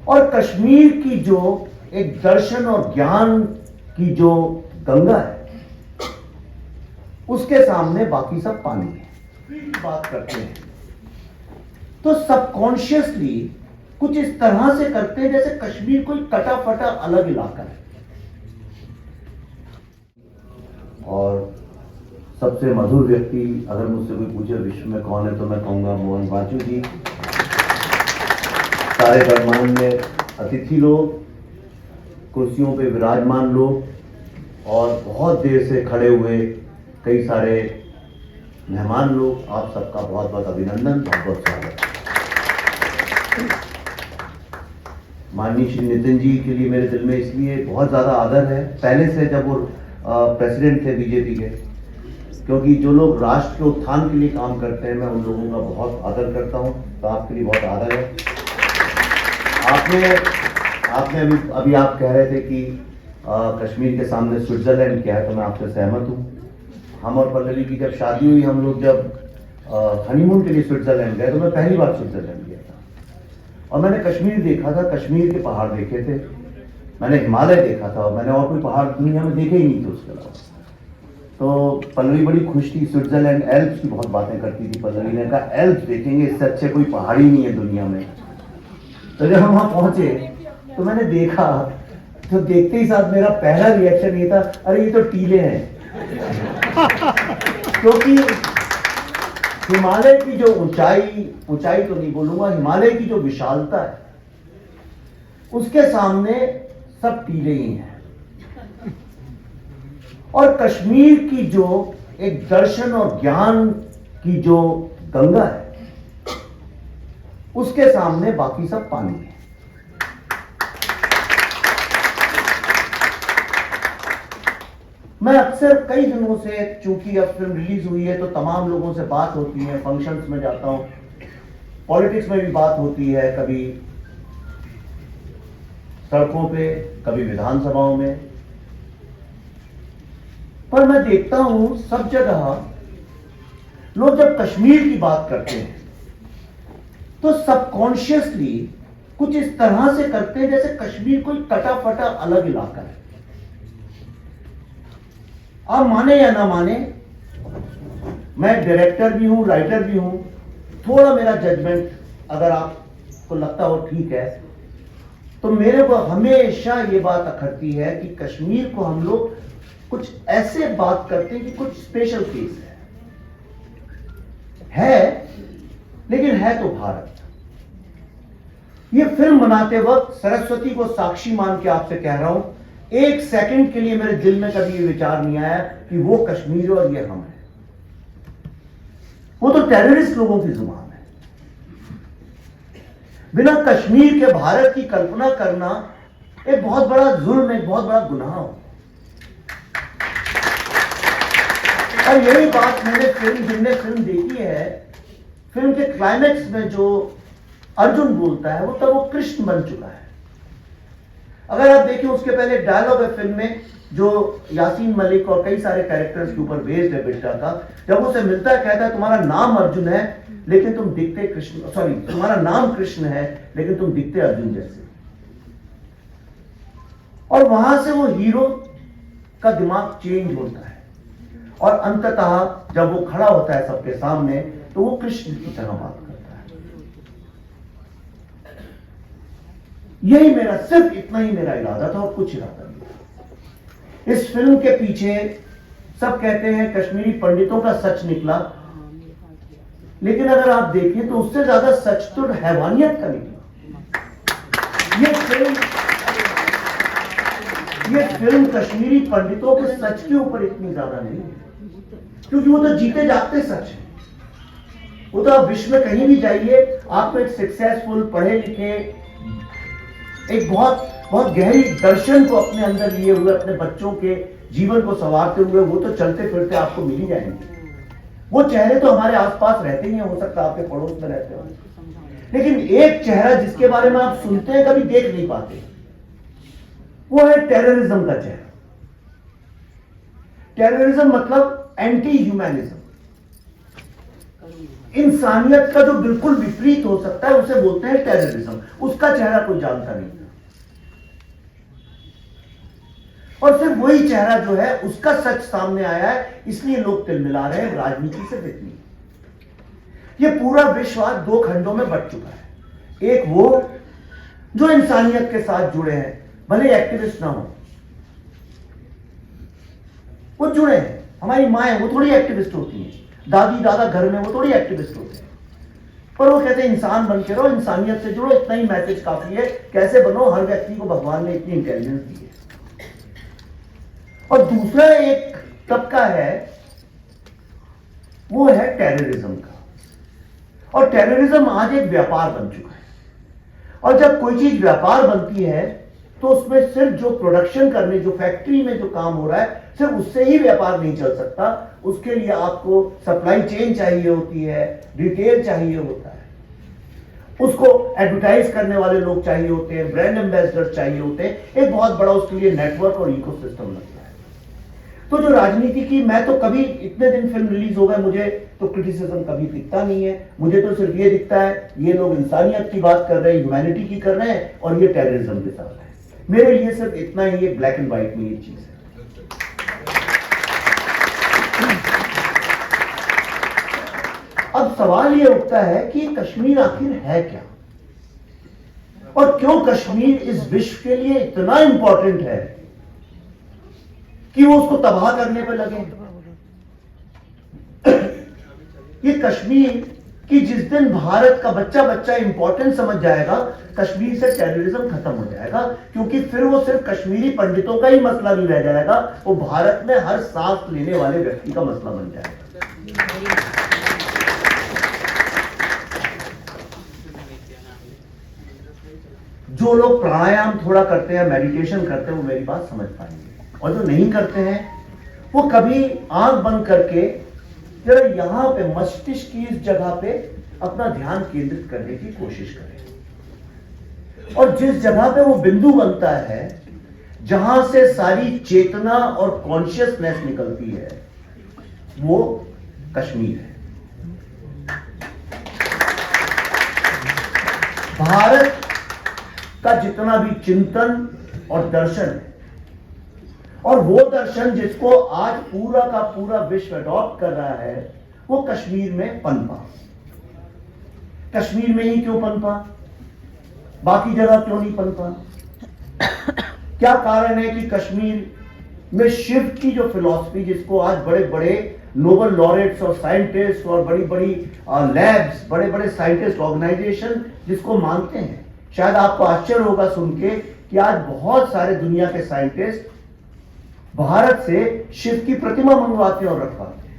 और कश्मीर की जो एक दर्शन और ज्ञान की जो गंगा है, उसके सामने बाकी सब पानी है। बात करते हैं तो सबकॉन्शियसली कुछ इस तरह से करते हैं जैसे कश्मीर कोई कटा फटा अलग इलाका है। और सबसे मधुर व्यक्ति अगर मुझसे कोई पूछे विश्व में कौन है तो मैं कहूंगा मोहन बाजू जी। सारे गणमान्य अतिथि लोग, कुर्सियों पे विराजमान लोग और बहुत देर से खड़े हुए कई सारे मेहमान लोग, आप सबका बहुत बहुत अभिनंदन, बहुत बहुत स्वागत। माननीय श्री नितिन जी के लिए मेरे दिल में इसलिए बहुत ज़्यादा आदर है, पहले से जब वो प्रेसिडेंट थे बीजेपी के, क्योंकि जो लोग राष्ट्र के उत्थान के लिए काम करते हैं मैं उन लोगों का बहुत आदर करता हूं, तो आपके लिए बहुत आदर है। आपने अभी आप कह रहे थे कि कश्मीर के सामने स्विट्जरलैंड क्या है, तो मैं आपसे सहमत हूं। हम और पल्लवी की जब शादी हुई, हम लोग जब हनीमून के लिए स्विट्जरलैंड गए तो मैं पहली बार स्विट्जरलैंड गया था और मैंने कश्मीर देखा था, कश्मीर के पहाड़ देखे थे, मैंने हिमालय देखा था और मैंने और कोई पहाड़ दुनिया में देखे ही नहीं थे उसके अलावा। तो पल्लवी बड़ी खुश थी, स्विट्जरलैंड एल्प्स की बहुत बातें करती थी। पल्लवी ने कहा एल्प्स देखेंगे, इससे अच्छे कोई पहाड़ ही नहीं है दुनिया में। तो जब हम वहां पहुंचे तो मैंने देखा, तो देखते ही साथ मेरा पहला रिएक्शन ये था, अरे ये तो टीले हैं। क्योंकि हिमालय की जो ऊंचाई तो नहीं बोलूंगा, हिमालय की जो विशालता है उसके सामने सब टीले ही हैं। और कश्मीर की जो एक दर्शन और ज्ञान की जो गंगा है, उसके सामने बाकी सब पानी है। मैं अक्सर कई दिनों से, चूंकि अब फिल्म रिलीज हुई है तो तमाम लोगों से बात होती है, फंक्शंस में जाता हूं, पॉलिटिक्स में भी बात होती है, कभी सड़कों पे, कभी विधानसभाओं में, पर मैं देखता हूं सब जगह लोग जब कश्मीर की बात करते हैं तो सबकॉन्शियसली कुछ इस तरह से करते हैं जैसे कश्मीर कोई कटा फटा अलग इलाका है। आप माने या ना माने, मैं डायरेक्टर भी हूं, राइटर भी हूं, थोड़ा मेरा जजमेंट अगर आपको लगता हो ठीक है, तो मेरे को हमेशा ये बात अखरती है कि कश्मीर को हम लोग कुछ ऐसे बात करते हैं कि कुछ स्पेशल केस है, लेकिन है तो भारत। ये फिल्म बनाते वक्त सरस्वती को साक्षी मान के आपसे कह रहा हूं, एक सेकंड के लिए मेरे दिल में कभी ये विचार नहीं आया कि वो कश्मीर और ये हम हैं। वो तो टेररिस्ट लोगों की जुबान है। बिना कश्मीर के भारत की कल्पना करना एक बहुत बड़ा जुल्म, एक बहुत बड़ा गुनाह हो। और यही बात मैंने जिनने फिल्म देखी है, फिल्म के क्लाइमैक्स में जो अर्जुन बोलता है वो तब वो कृष्ण बन चुका है। अगर आप देखें उसके पहले डायलॉग है फिल्म में जो यासीन मलिक और कई सारे कैरेक्टर्स के ऊपर बेस्ड है बिरसा का, जब उसे मिलता है कहता है तुम्हारा नाम अर्जुन है लेकिन तुम दिखते कृष्ण, सॉरी तुम्हारा नाम कृष्ण है लेकिन तुम दिखते अर्जुन जैसे। और वहां से वो हीरो का दिमाग चेंज होता है और अंततः जब वो खड़ा होता है सबके सामने तो वो कृष्ण की तरह बात करता है। यही मेरा, सिर्फ इतना ही मेरा इरादा था और कुछ इरादा नहीं था। इस फिल्म के पीछे सब कहते हैं कश्मीरी पंडितों का सच निकला, लेकिन अगर आप देखें तो उससे ज्यादा सच तो हैवानियत का निकला। ये फिल्म कश्मीरी पंडितों के सच के ऊपर इतनी ज्यादा नहीं है, क्योंकि वो तो जीते जागते सच है। वो तो आप विश्व में कहीं भी जाइए, आपको एक सक्सेसफुल, पढ़े लिखे, एक बहुत बहुत गहरी दर्शन को अपने अंदर लिए हुए, अपने बच्चों के जीवन को संवारते हुए, वो तो चलते फिरते आपको मिल ही जाएंगे। वो चेहरे तो हमारे आसपास रहते ही हैं, हो सकता है आपके पड़ोस में रहते हो, लेकिन एक चेहरा जिसके बारे में आप सुनते हैं कभी देख नहीं पाते, वो है टेररिज्म का चेहरा। टेररिज्म मतलब एंटी ह्यूमैनिज्म। इंसानियत का जो बिल्कुल विपरीत हो सकता है उसे बोलते हैं टेररिज्म। उसका चेहरा कोई जानता नहीं था, और फिर वही चेहरा जो है उसका सच सामने आया है, इसलिए लोग तिलमिला रहे हैं। राजनीति सिर्फ इतनी, ये पूरा विश्व आज दो खंडों में बंट चुका है। एक वो जो इंसानियत के साथ जुड़े हैं, भले एक्टिविस्ट ना हो, वो जुड़े हैं। हमारी माँ वो थोड़ी एक्टिविस्ट होती हैं, दादी दादा घर में वो थोड़ी एक्टिविस्ट होते हैं, पर वो कहते हैं इंसान बन के रहो, इंसानियत से जुड़ो, इतना ही मैसेज काफी है। कैसे बनो, हर व्यक्ति को भगवान ने इतनी इंटेलिजेंस दी है। और दूसरा एक तबका है, वो है टेररिज्म का। और टेररिज्म आज एक व्यापार बन चुका है, और जब कोई चीज व्यापार बनती है तो उसमें सिर्फ जो प्रोडक्शन करने, जो फैक्ट्री में जो काम हो रहा है, सिर्फ उससे ही व्यापार नहीं चल सकता। उसके लिए आपको सप्लाई चेन चाहिए होती है, रिटेल चाहिए होता है, उसको एडवर्टाइज करने वाले लोग चाहिए होते हैं, ब्रांड एम्बेसडर चाहिए होते हैं, एक बहुत बड़ा उसके लिए नेटवर्क और इकोसिस्टम लगता है। तो जो राजनीति की, मैं तो कभी, इतने दिन फिल्म रिलीज हो गए, मुझे तो क्रिटिसिज्म कभी दिखता नहीं है। मुझे तो सिर्फ ये दिखता है ये लोग इंसानियत की बात कर रहे हैं, ह्यूमैनिटी की कर रहे हैं, और ये टेररिज्म के साथ है। मेरे लिए सिर्फ इतना ही, ये ब्लैक एंड व्हाइट में ये चीज है। अब सवाल ये उठता है कि कश्मीर आखिर है क्या, और क्यों कश्मीर इस विश्व के लिए इतना इंपॉर्टेंट है कि वो उसको तबाह करने पर लगे। ये कश्मीर कि जिस दिन भारत का बच्चा बच्चा इंपॉर्टेंस समझ जाएगा, कश्मीर से टेररिज्म खत्म हो जाएगा, क्योंकि फिर वो सिर्फ कश्मीरी पंडितों का ही मसला नहीं रह जाएगा, वो भारत में हर सांस लेने वाले व्यक्ति का मसला बन जाएगा। जो लोग प्राणायाम थोड़ा करते हैं, मेडिटेशन करते हैं, वो मेरी बात समझ पाएंगे, और जो नहीं करते हैं वो कभी आंख बंद करके जरा यहां पे मस्तिष्क की इस जगह पे अपना ध्यान केंद्रित करने की कोशिश करें। और जिस जगह पे वो बिंदु बनता है जहां से सारी चेतना और कॉन्शियसनेस निकलती है, वो कश्मीर है। भारत का जितना भी चिंतन और दर्शन है, और वो दर्शन जिसको आज पूरा का पूरा विश्व अडॉप्ट कर रहा है, वो कश्मीर में पनपा। कश्मीर में ही क्यों पनपा, बाकी जगह क्यों नहीं पनपा? क्या कारण है कि कश्मीर में शिव की जो फिलॉसफी, जिसको आज बड़े बड़े नोबेल लॉरेट्स और साइंटिस्ट और बड़ी बड़ी लैब्स, बड़े बड़े साइंटिस्ट ऑर्गेनाइजेशन जिसको मानते हैं, शायद आपको आश्चर्य होगा सुन के कि आज बहुत सारे दुनिया के साइंटिस्ट भारत से शिव की प्रतिमा मंगवाते हैं और रखवाते हैं।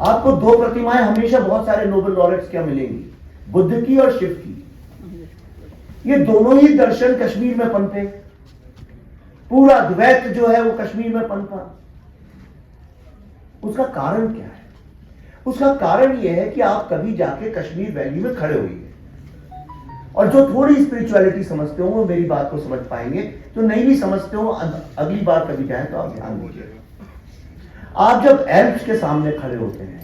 आपको दो प्रतिमाएं हमेशा बहुत सारे नोबेल लॉरेट्स क्या मिलेंगी, बुद्ध की और शिव की। ये दोनों ही दर्शन कश्मीर में पनपे, पूरा द्वैत जो है वो कश्मीर में पनपा। उसका कारण क्या है? उसका कारण यह है कि आप कभी जाके कश्मीर वैली में खड़े होइए, और जो थोड़ी स्पिरिचुअलिटी समझते हो वो मेरी बात को समझ पाएंगे, जो नहीं भी समझते हो अगली बार कभी जाएं तो आप ध्यान दीजिएगा। आप जब एल्प्स के सामने खड़े होते हैं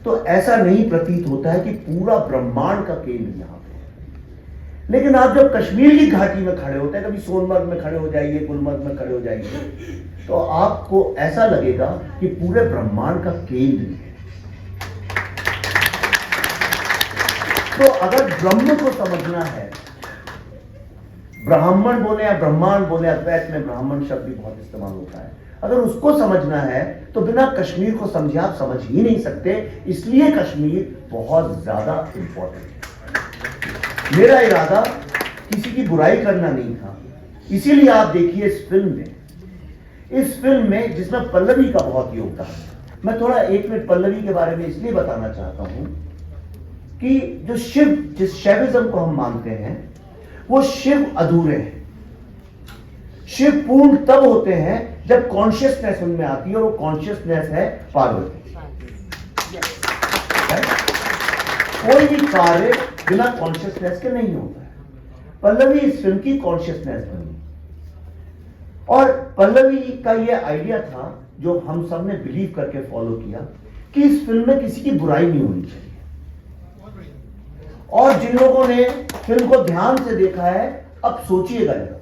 तो ऐसा नहीं प्रतीत होता है कि पूरा ब्रह्मांड का केंद्र यहां पे है। लेकिन आप जब कश्मीर की घाटी में खड़े होते हैं, कभी सोनमर्ग में खड़े हो जाइए, गुलमर्ग में खड़े हो जाइए, तो आपको ऐसा लगेगा कि पूरे ब्रह्मांड का केंद्र है। तो अगर ब्रह्म को समझना है, ब्राह्मण बोले या ब्रह्मांड बोले, अद्वैत में ब्राह्मण शब्द भी बहुत इस्तेमाल होता है, अगर उसको समझना है तो बिना कश्मीर को समझे आप समझ ही नहीं सकते। इसलिए कश्मीर बहुत ज्यादा इंपॉर्टेंट है। मेरा इरादा किसी की बुराई करना नहीं था, इसीलिए आप देखिए इस फिल्म में जिसमें पल्लवी का बहुत योगदान है। मैं थोड़ा 1 मिनट पल्लवी के बारे में इसलिए बताना चाहता हूं कि जो शिव, जिस शैविज्म को हम मानते हैं, वो शिव अधूरे हैं। शिव पूर्ण तब होते हैं जब कॉन्शियसनेस उनमें आती है, और वो कॉन्शियसनेस है पार्वती। कोई भी कार्य बिना कॉन्शियसनेस के नहीं होता है। पल्लवी इस फिल्म की कॉन्शियसनेस बनी, और पल्लवी का ये आइडिया था जो हम सब ने बिलीव करके फॉलो किया कि इस फिल्म में किसी की बुराई नहीं होनी चाहिए। और जिन लोगों ने फिल्म को ध्यान से देखा है, अब सोचिएगा जरा,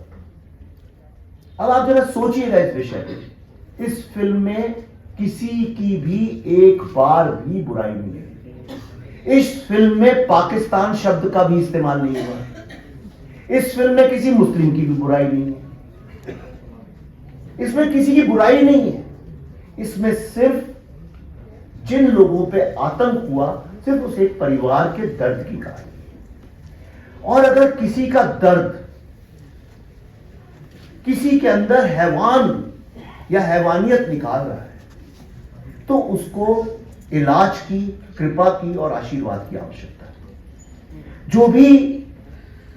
अब आप जरा सोचिएगा इस विषय पे। इस फिल्म में किसी की भी एक बार भी बुराई नहीं है। इस फिल्म में पाकिस्तान शब्द का भी इस्तेमाल नहीं हुआ। इस फिल्म में किसी मुस्लिम की भी बुराई नहीं है। इसमें किसी की बुराई नहीं है। इसमें सिर्फ जिन लोगों पे आतंक हुआ, सिर्फ उस एक परिवार के दर्द की कहानी। और अगर किसी का दर्द, किसी के अंदर हैवान या हैवानियत निकाल रहा है, तो उसको इलाज की, कृपा की और आशीर्वाद की आवश्यकता है। जो भी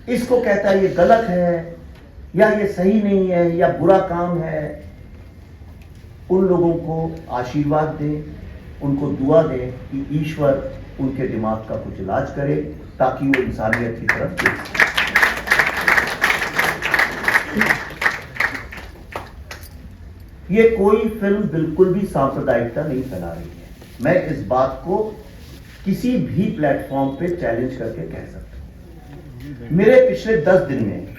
इसको कहता है ये गलत है या ये सही नहीं है या बुरा काम है, उन लोगों को आशीर्वाद दें, उनको दुआ दें कि ईश्वर उनके दिमाग का कुछ इलाज करे ताकि वो इंसानियत की तरफ देख सके। ये कोई फिल्म बिल्कुल भी सांप्रदायिकता नहीं फैला रही है। मैं इस बात को किसी भी प्लेटफॉर्म पे चैलेंज करके कह सकता हूं। मेरे पिछले 10 दिन में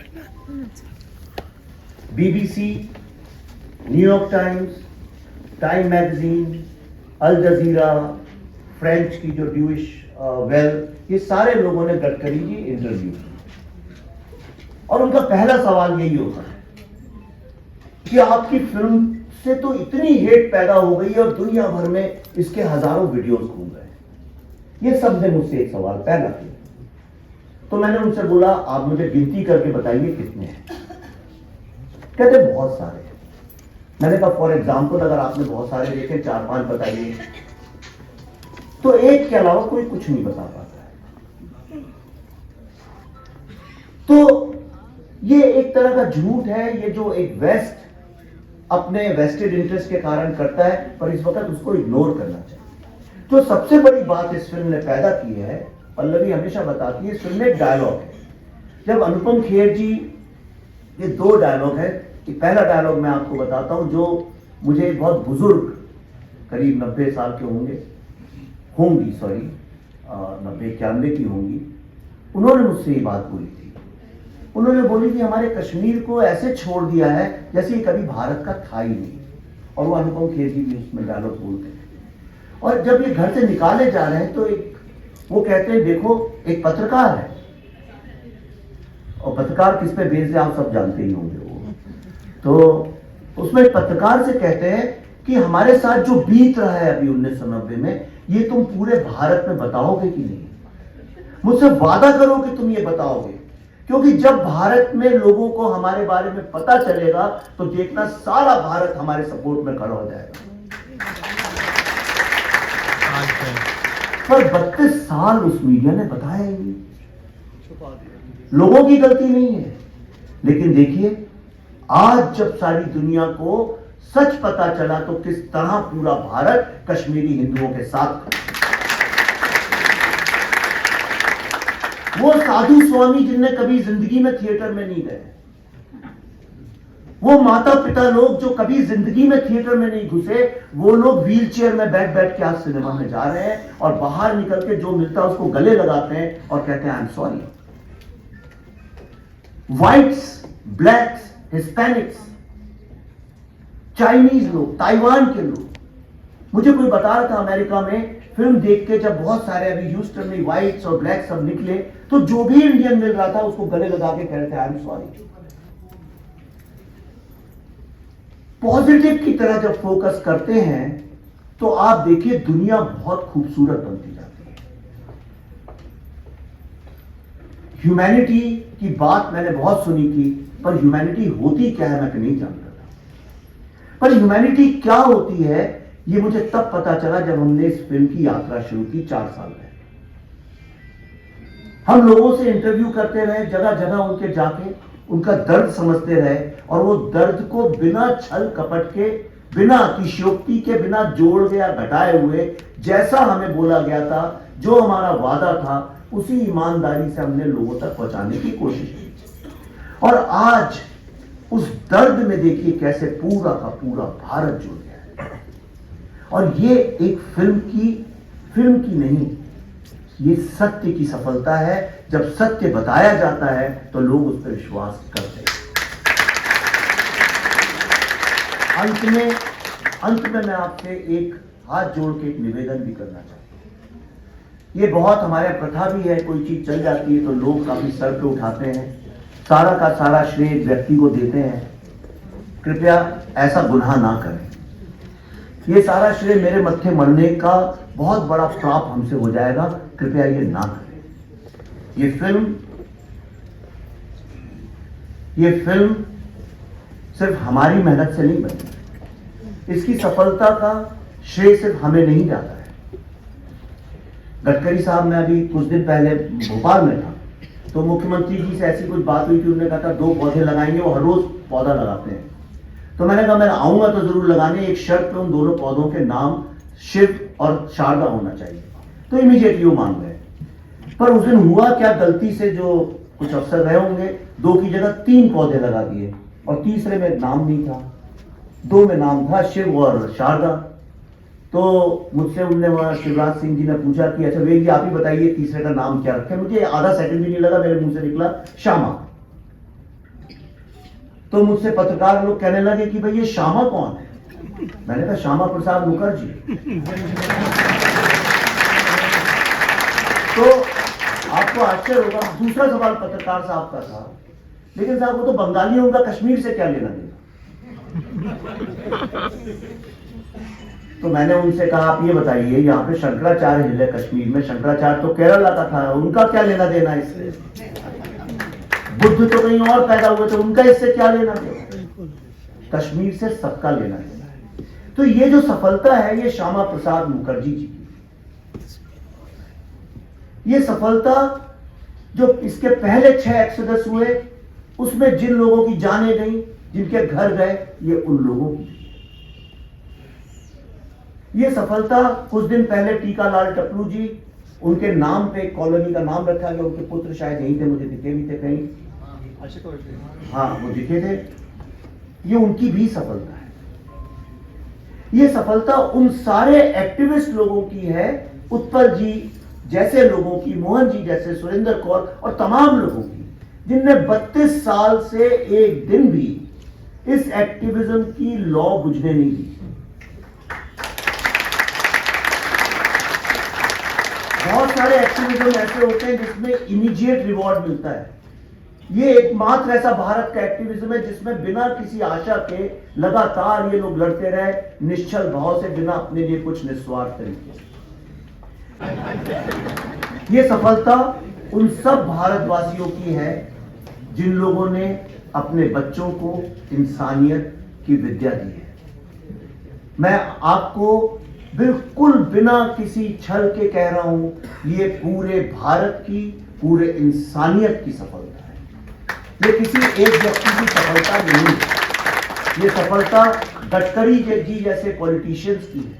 BBC, New York Times, Time magazine, Al Jazeera, French की जो ड्यूइश वेल, ये सारे लोगों ने गडकरी जी इंटरव्यू की और उनका पहला सवाल यही होता है कि आपकी फिल्म से तो इतनी हेट पैदा हो गई और दुनिया भर में इसके हजारों वीडियोस घूम रहे हैं। ये सब ने मुझसे एक सवाल पहला किया। तो मैंने उनसे बोला, आप मुझे गिनती करके बताइए कितने हैं। कहते बहुत सारे। मैंने कहा फॉर एग्जाम्पल अगर आपने बहुत सारे देखे, 4-5 बताइए। तो एक के अलावा कोई कुछ नहीं बता पाता है। तो ये एक तरह का झूठ है, ये जो एक वेस्ट अपने वेस्टेड इंटरेस्ट के कारण करता है, पर इस वक्त उसको इग्नोर करना चाहिए। तो सबसे बड़ी बात इस फिल्म ने पैदा की है, पल्लवी हमेशा बताती है, इस फिल्म में डायलॉग है। जब अनुपम खेर जी, ये 2 डायलॉग है। पहला डायलॉग मैं आपको बताता हूं, जो मुझे एक बहुत बुजुर्ग, करीब 90 साल के होंगी, 90-91 की होंगी, उन्होंने मुझसे ये बात बोली थी। उन्होंने बोली कि हमारे कश्मीर को ऐसे छोड़ दिया है जैसे ये कभी भारत का था ही नहीं। और वो अनुपम खेर जी भी उसमें डायलॉग बोलते हैं। और जब ये घर से निकाले जा रहे हैं तो वो कहते हैं, देखो एक पत्रकार है, और पत्रकार किस पे बेस्ड है आप सब जानते ही होंगे। वो तो उसमें एक पत्रकार से कहते हैं कि हमारे साथ जो बीत रहा है अभी 1990 में, ये तुम पूरे भारत में बताओगे कि नहीं? मुझसे वादा करो कि तुम ये बताओगे, क्योंकि जब भारत में लोगों को हमारे बारे में पता चलेगा तो देखना सारा भारत हमारे सपोर्ट में खड़ा हो जाएगा। पर 32 साल उस मीडिया ने बताया ही नहीं। लोगों की गलती नहीं है, लेकिन देखिए आज जब सारी दुनिया को सच पता चला तो किस तरह पूरा भारत कश्मीरी हिंदुओं के साथ। वो साधु स्वामी जिनने कभी जिंदगी में थिएटर में नहीं गए, वो माता पिता लोग जो कभी जिंदगी में थिएटर में नहीं घुसे, वो लोग व्हील चेयर में बैठ बैठ के आज सिनेमा में जा रहे हैं और बाहर निकल के जो मिलता है उसको गले लगाते हैं और कहते हैं I am sorry. Whites, blacks, Hispanics, Chinese लोग, ताइवान के लोग, मुझे कोई बता रहा था अमेरिका में फिल्म देख के, जब बहुत सारे अभी ह्यूस्टन में व्हाइट्स और ब्लैक सब निकले, तो जो भी इंडियन मिल रहा था उसको गले लगा के कह रहे थे आई एम सॉरी। पॉजिटिव की तरह जब फोकस करते हैं तो आप देखिए दुनिया बहुत खूबसूरत बनती जाती है। ह्यूमैनिटी की बात मैंने बहुत सुनी थी, पर ह्यूमैनिटी होती क्या है मैं नहीं जानता था। पर ह्यूमैनिटी क्या होती है ये मुझे तब पता चला जब हमने इस फिल्म की यात्रा शुरू की 4 साल में। हम लोगों से इंटरव्यू करते रहे, जगह जगह उनके जाके उनका दर्द समझते रहे, और वो दर्द को बिना छल कपट के, बिना अतिशयोक्ति के, बिना जोड़ या घटाए हुए, जैसा हमें बोला गया था, जो हमारा वादा था, उसी ईमानदारी से हमने लोगों तक पहुंचाने की कोशिश की। और आज उस दर्द में देखिए कैसे पूरा का पूरा भारत जुड़ गया है। और ये एक फिल्म की नहीं, ये सत्य की सफलता है। जब सत्य बताया जाता है तो लोग उस पर विश्वास करते हैं। अंत में मैं आपसे एक हाथ जोड़ के एक निवेदन भी करना चाहता हूं। ये बहुत हमारे प्रथा भी है, कोई चीज चल जाती है तो लोग काफी सर पे उठाते हैं, सारा का सारा श्रेय व्यक्ति को देते हैं। कृपया ऐसा गुनाह ना करें। ये सारा श्रेय मेरे मत्थे मरने का बहुत बड़ा पाप हमसे हो जाएगा, कृपया ये ना करें। ये फिल्म सिर्फ हमारी मेहनत से नहीं बनी, इसकी सफलता का श्रेय सिर्फ हमें नहीं जाता है। गडकरी साहब, मैं अभी कुछ दिन पहले भोपाल में था तो मुख्यमंत्री जी से ऐसी कुछ बात हुई कि उन्होंने कहा था 2 पौधे लगाएंगे, वो हर रोज पौधा लगाते हैं। तो मैंने कहा मैं आऊंगा तो जरूर लगाने, एक शर्त पे उन दोनों पौधों के नाम शिव और शारदा होना चाहिए। तो इमीडिएटली वो मान गए। पर उस दिन हुआ क्या, गलती से जो कुछ अफसर रहे होंगे 2 की जगह 3 पौधे लगा दिए और तीसरे में नाम नहीं था, 2 में नाम था शिव और शारदा। तो मुझसे उनने वहां शिवराज सिंह जी ने पूछा कि अच्छा वेद जी आप ही बताइए तीसरे का नाम क्या रखें। मुझे आधा सेकंड भी नहीं लगा, मेरे मुंह से निकला श्यामा। तो मुझसे पत्रकार लोग कहने लगे कि भाई ये श्यामा कौन है। मैंने कहा श्यामा प्रसाद मुखर्जी। तो आपको आश्चर्य होगा, दूसरा सवाल पत्रकार साहब का था, लेकिन साहब वो तो बंगाली, उनका कश्मीर से क्या लेना देना। तो मैंने उनसे कहा आप ये बताइए, यहाँ पे शंकराचार्य हिल है कश्मीर में, शंकराचार्य तो केरला का था, उनका क्या लेना देना इससे। बुद्ध तो कहीं और पैदा हुए थे, उनका इससे क्या लेना देना। कश्मीर से सबका लेना देना है। तो ये जो सफलता है ये श्यामा प्रसाद मुखर्जी जी की। ये सफलता जो इसके पहले 6 एक्सोडस हुए उसमें जिन लोगों की जानें गई, जिनके घर गए, ये उन लोगों की। ये सफलता कुछ दिन पहले टीकालाल टपलू जी, उनके नाम पे कॉलोनी का नाम रखा गया, उनके पुत्र शायद यहीं थे, मुझे दिखे भी थे कहीं, हाँ वो दिखे थे। ये उनकी भी सफलता है। ये सफलता उन सारे एक्टिविस्ट लोगों की है, उत्पल जी जैसे लोगों की, मोहन जी जैसे, सुरेंद्र कौर और तमाम लोगों की, जिनने 32 साल से एक दिन भी इस एक्टिविज्म की लौ बुझने नहीं दी। बहुत सारे एक्टिविज्म ऐसे होते हैं जिसमें इमीडिएट रिवॉर्ड मिलता है। ये एकमात्र ऐसा भारत का एक्टिविज्म है जिसमें बिना किसी आशा के लगातार ये लोग लड़ते रहे, निश्चल भाव से, बिना अपने लिए कुछ निस्वार्थ तरीके। ये सफलता उन सब भारतवासियों की है जिन लोगों ने अपने बच्चों को इंसानियत की विद्या दी है। मैं आपको बिल्कुल बिना किसी छल के कह रहा हूं, ये पूरे भारत की, पूरे इंसानियत की सफलता है। ये किसी एक व्यक्ति की सफलता नहीं है। ये सफलता गडकरी जी जैसे पॉलिटिशियंस की है,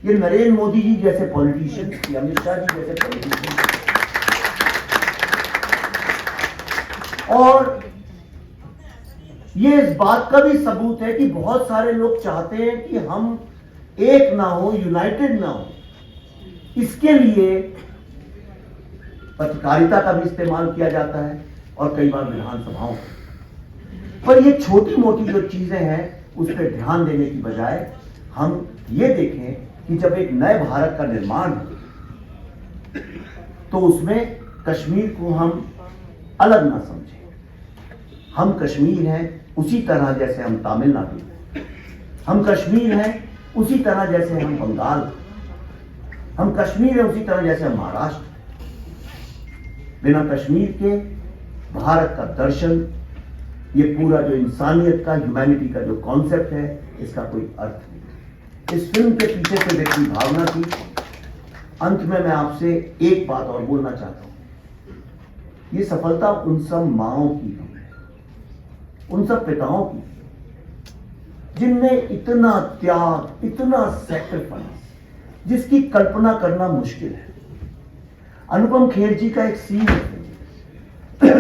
ये नरेंद्र मोदी जी जैसे पॉलिटिशियंस की, अमित शाह जी जैसे पॉलिटिशियंस की। और ये इस बात का भी सबूत है कि बहुत सारे लोग चाहते हैं कि हम एक ना हो, यूनाइटेड ना हो। इसके लिए पत्रकारिता का भी इस्तेमाल किया जाता है और कई बार विधानसभाओं पर ये छोटी मोटी जो चीजें हैं उस पर ध्यान देने की बजाय हम ये देखें कि जब एक नए भारत का निर्माण हो तो उसमें कश्मीर को हम अलग ना समझें। हम कश्मीर हैं उसी तरह जैसे हम तमिलनाडु हैं, हम कश्मीर हैं उसी तरह जैसे हम बंगाल, हम कश्मीर हैं उसी तरह जैसे हम महाराष्ट्र। बिना कश्मीर के भारत का दर्शन, ये पूरा जो इंसानियत का, ह्यूमैनिटी का जो कॉन्सेप्ट है, इसका कोई अर्थ नहीं। इस फिल्म के पीछे से व्यक्ति भावना थी। अंत में मैं आपसे एक बात और बोलना चाहता हूं। ये सफलता उन सब माओं की है, उन सब पिताओं की जिनने इतना त्याग, इतना सैक्रिफाइस, जिसकी कल्पना करना मुश्किल है। अनुपम खेर जी का एक सीन है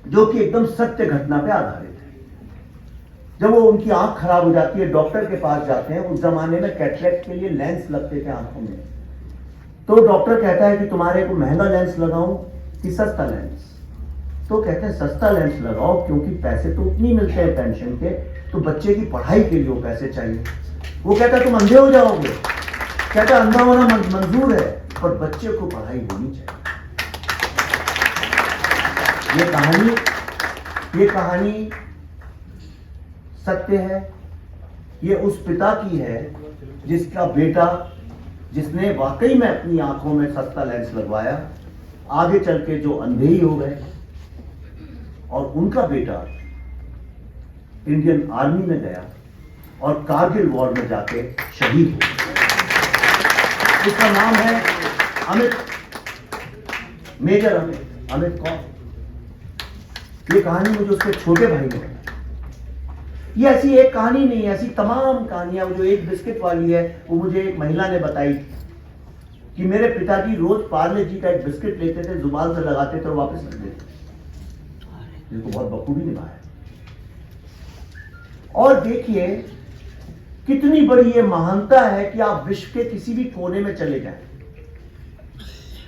जो कि एकदम सत्य घटना पे आधारित है। जब वो उनकी आंख खराब हो जाती है, डॉक्टर के पास जाते हैं। उस जमाने में कैटरेक्ट के लिए लेंस लगते थे आंखों में, तो डॉक्टर कहता है कि तुम्हारे को महंगा लेंस लगाऊं कि सस्ता लेंस? तो कहते हैं सस्ता लेंस लगाओ, क्योंकि पैसे तो उतनी मिलते हैं पेंशन के, तो बच्चे की पढ़ाई के लिए वो पैसे चाहिए। वो कहता है तुम अंधे हो जाओगे। कहता अंधा होना मंजूर है, पर बच्चे को पढ़ाई होनी चाहिए। ये कहानी सत्य है। ये उस पिता की है जिसका बेटा, जिसने वाकई में अपनी आंखों में सस्ता लेंस लगवाया, आगे चल के जो अंधे ही हो गए, और उनका बेटा इंडियन आर्मी में गया और कारगिल वॉर में जाके शहीद हो गया। उसका नाम है अमित, मेजर अमित कौर। ये कहानी मुझे उसके छोटे भाई ने बताई। ये ऐसी एक कहानी नहीं, ऐसी तमाम कहानियां। जो एक बिस्किट वाली है, वो मुझे एक महिला ने बताई कि मेरे पिताजी रोज पार्ले जी का एक बिस्किट लेते थे, जुबान से लगाते थे और वापस रख देते। जिनको बहुत बखूबी निभाया। और देखिए कितनी बड़ी ये महानता है कि आप विश्व के किसी भी कोने में चले जाएं।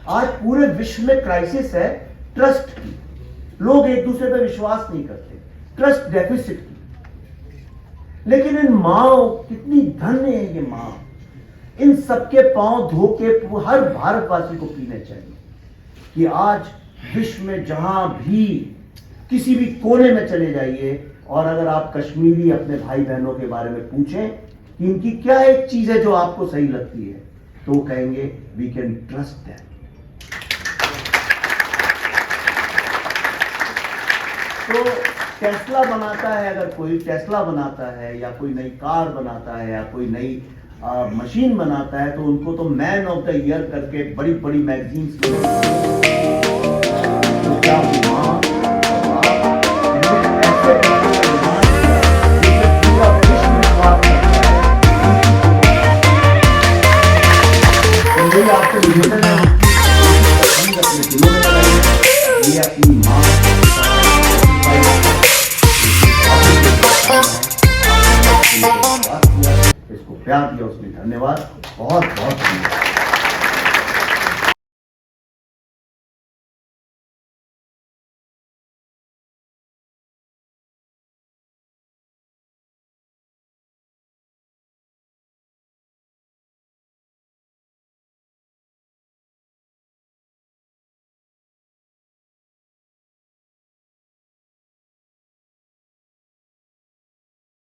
आज पूरे विश्व में क्राइसिस है ट्रस्ट की। लोग एक दूसरे पर विश्वास नहीं करते, ट्रस्ट डेफिसिट की। लेकिन इन मां, कितनी धन्य है ये मां, इन सबके पांव धो के हर भारतवासी को पीने चाहिए कि आज विश्व में जहां भी किसी भी कोने में चले जाइए, और अगर आप कश्मीरी अपने भाई बहनों के बारे में पूछें कि इनकी क्या एक चीज है जो आपको सही लगती है, तो वो कहेंगे वी कैन ट्रस्ट दैम। तो टेस्ला बनाता है, अगर कोई टेस्ला बनाता है या कोई नई कार बनाता है या कोई नई मशीन बनाता है, तो उनको तो मैन ऑफ द ईयर करके बड़ी बड़ी मैगजीन्स में आपको निवेदन है अपने दिलों में लगाइए। ये अपनी मां इसको प्यार दिया, उसमें धन्यवाद, बहुत बहुत।